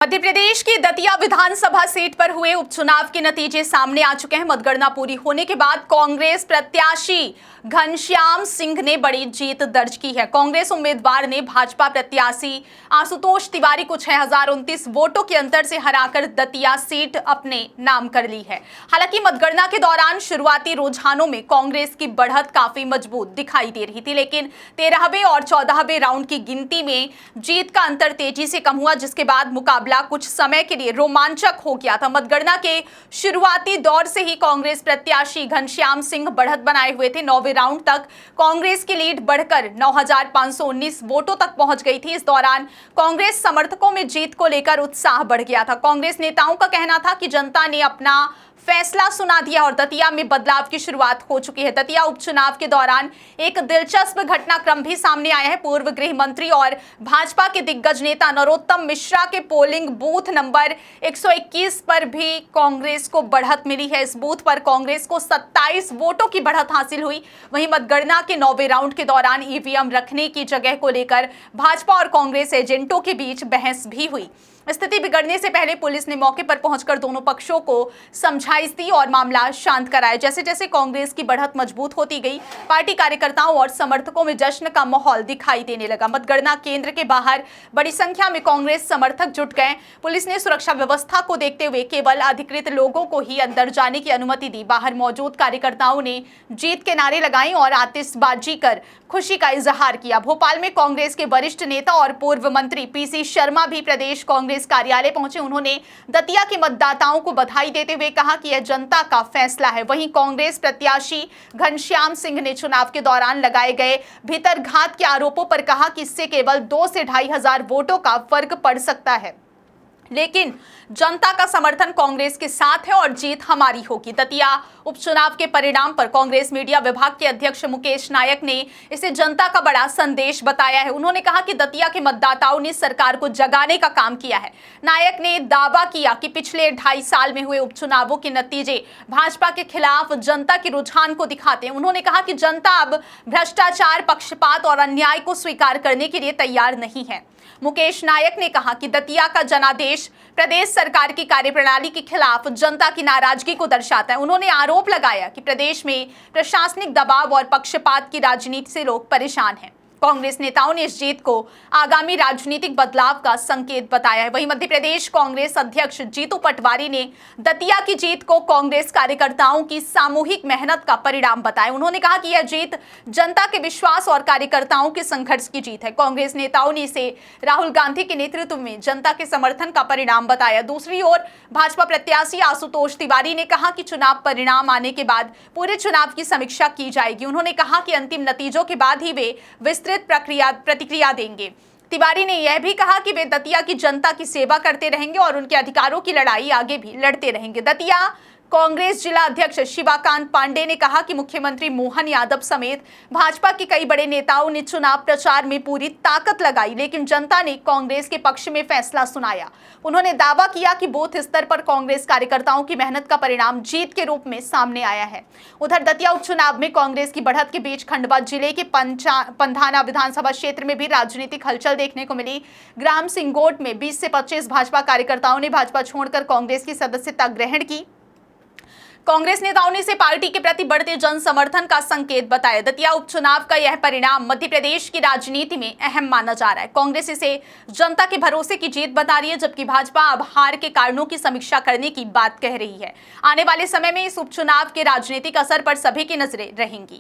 मध्य प्रदेश की दतिया विधानसभा सीट पर हुए उपचुनाव के नतीजे सामने आ चुके हैं। मतगणना पूरी होने के बाद कांग्रेस प्रत्याशी घनश्याम सिंह ने बड़ी जीत दर्ज की है। कांग्रेस उम्मीदवार ने भाजपा प्रत्याशी आशुतोष तिवारी को 6029 वोटों के अंतर से हराकर दतिया सीट अपने नाम कर ली है। हालांकि मतगणना के दौरान शुरुआती रुझानों में कांग्रेस की बढ़त काफी मजबूत दिखाई दे रही थी, लेकिन 13वें और 14वें राउंड की गिनती में जीत का अंतर तेजी से कम हुआ, जिसके बाद मुकाबला कुछ समय के लिए रोमांचक हो गया था। मतगणना के शुरुआती दौर से ही कांग्रेस प्रत्याशी घनश्याम सिंह बढ़त बनाए हुए थे। 9वें राउंड तक कांग्रेस की लीड बढ़कर 9519 वोटों तक पहुंच गई थी। इस दौरान कांग्रेस समर्थकों में जीत को लेकर उत्साह बढ़ गया था। कांग्रेस नेताओं का कहना था कि जनता ने अपना फैसला सुना दिया और दतिया में बदलाव की शुरुआत हो चुकी है। दतिया उपचुनाव के दौरान एक दिलचस्प घटनाक्रम भी सामने आया है। पूर्व गृह मंत्री और भाजपा के दिग्गज नेता नरोत्तम मिश्रा के पोलिंग बूथ नंबर 121 पर भी कांग्रेस को बढ़त मिली है। इस बूथ पर कांग्रेस को 27 वोटों की बढ़त हासिल हुई। वहीं मतगणना के 9वें राउंड के दौरान ईवीएम रखने की जगह को लेकर भाजपा और कांग्रेस एजेंटों के बीच बहस भी हुई। स्थिति बिगड़ने से पहले पुलिस ने मौके पर पहुंचकर दोनों पक्षों को समझाइश दी और मामला शांत कराया। जैसे जैसे कांग्रेस की बढ़त मजबूत होती गई, पार्टी कार्यकर्ताओं और समर्थकों में जश्न का माहौल दिखाई देने लगा। मतगणना केंद्र के बाहर बड़ी संख्या में कांग्रेस समर्थक जुट गए। पुलिस ने सुरक्षा व्यवस्था को देखते हुए केवल अधिकृत लोगों को ही अंदर जाने की अनुमति दी। बाहर मौजूद कार्यकर्ताओं ने जीत के नारे लगाए और आतिशबाजी कर खुशी का इजहार किया। भोपाल में कांग्रेस के वरिष्ठ नेता और पूर्व मंत्री पीसी शर्मा भी प्रदेश कांग्रेस कार्यालय पहुंचे। उन्होंने दतिया के मतदाताओं को बधाई देते हुए कहा कि यह जनता का फैसला है। वहीं कांग्रेस प्रत्याशी घनश्याम सिंह ने चुनाव के दौरान लगाए गए भीतरघात के आरोपों पर कहा कि इससे केवल 2 से 2500 वोटों का फर्क पड़ सकता है, लेकिन जनता का समर्थन कांग्रेस के साथ है और जीत हमारी होगी। दतिया उपचुनाव के परिणाम पर कांग्रेस मीडिया विभाग के अध्यक्ष मुकेश नायक ने इसे जनता का बड़ा संदेश बताया है। उन्होंने कहा कि दतिया के मतदाताओं ने सरकार को जगाने का काम किया है। नायक ने दावा किया कि पिछले 2.5 साल में हुए उपचुनावों के नतीजे भाजपा के खिलाफ जनता के रुझान को दिखाते हैं। उन्होंने कहा कि जनता अब भ्रष्टाचार, पक्षपात और अन्याय को स्वीकार करने के लिए तैयार नहीं है। मुकेश नायक ने कहा कि दतिया का जनादेश प्रदेश सरकार की कार्यप्रणाली के खिलाफ जनता की नाराजगी को दर्शाता है। उन्होंने आरोप लगाया कि प्रदेश में प्रशासनिक दबाव और पक्षपात की राजनीति से लोग परेशान हैं। कांग्रेस नेताओं ने इस जीत को आगामी राजनीतिक बदलाव का संकेत बताया है। वहीं मध्य प्रदेश कांग्रेस अध्यक्ष जीतू पटवारी ने दतिया की जीत को कांग्रेस कार्यकर्ताओं की सामूहिक मेहनत का परिणाम बताया। उन्होंने कहा कि यह जीत जनता के विश्वास और कार्यकर्ताओं के संघर्ष की जीत है। कांग्रेस नेताओं ने इसे राहुल गांधी के नेतृत्व में जनता के समर्थन का परिणाम बताया। दूसरी ओर भाजपा प्रत्याशी आशुतोष तिवारी ने कहा कि चुनाव परिणाम आने के बाद पूरे चुनाव की समीक्षा की जाएगी। उन्होंने कहा कि अंतिम नतीजों के बाद ही वे प्रतिक्रिया देंगे। तिवारी ने यह भी कहा कि वे दतिया की जनता की सेवा करते रहेंगे और उनके अधिकारों की लड़ाई आगे भी लड़ते रहेंगे। दतिया कांग्रेस जिला अध्यक्ष शिवाकांत पांडे ने कहा कि मुख्यमंत्री मोहन यादव समेत भाजपा के कई बड़े नेताओं ने चुनाव प्रचार में पूरी ताकत लगाई, लेकिन जनता ने कांग्रेस के पक्ष में फैसला सुनाया। उन्होंने दावा किया कि बूथ स्तर पर कांग्रेस कार्यकर्ताओं की मेहनत का परिणाम जीत के रूप में सामने आया है। उधर दतिया उपचुनाव में कांग्रेस की बढ़त के बीच खंडवा जिले के पंधाना विधानसभा क्षेत्र में भी राजनीतिक हलचल देखने को मिली। ग्राम सिंगोट में 20 से 25 भाजपा कार्यकर्ताओं ने भाजपा छोड़कर कांग्रेस की सदस्यता ग्रहण की। कांग्रेस नेताओं ने इसे पार्टी के प्रति बढ़ते जन समर्थन का संकेत बताया। दतिया उपचुनाव का यह परिणाम मध्य प्रदेश की राजनीति में अहम माना जा रहा है। कांग्रेस इसे जनता के भरोसे की जीत बता रही है, जबकि भाजपा अब हार के कारणों की समीक्षा करने की बात कह रही है। आने वाले समय में इस उपचुनाव के राजनीतिक असर पर सभी की नजरें रहेंगी।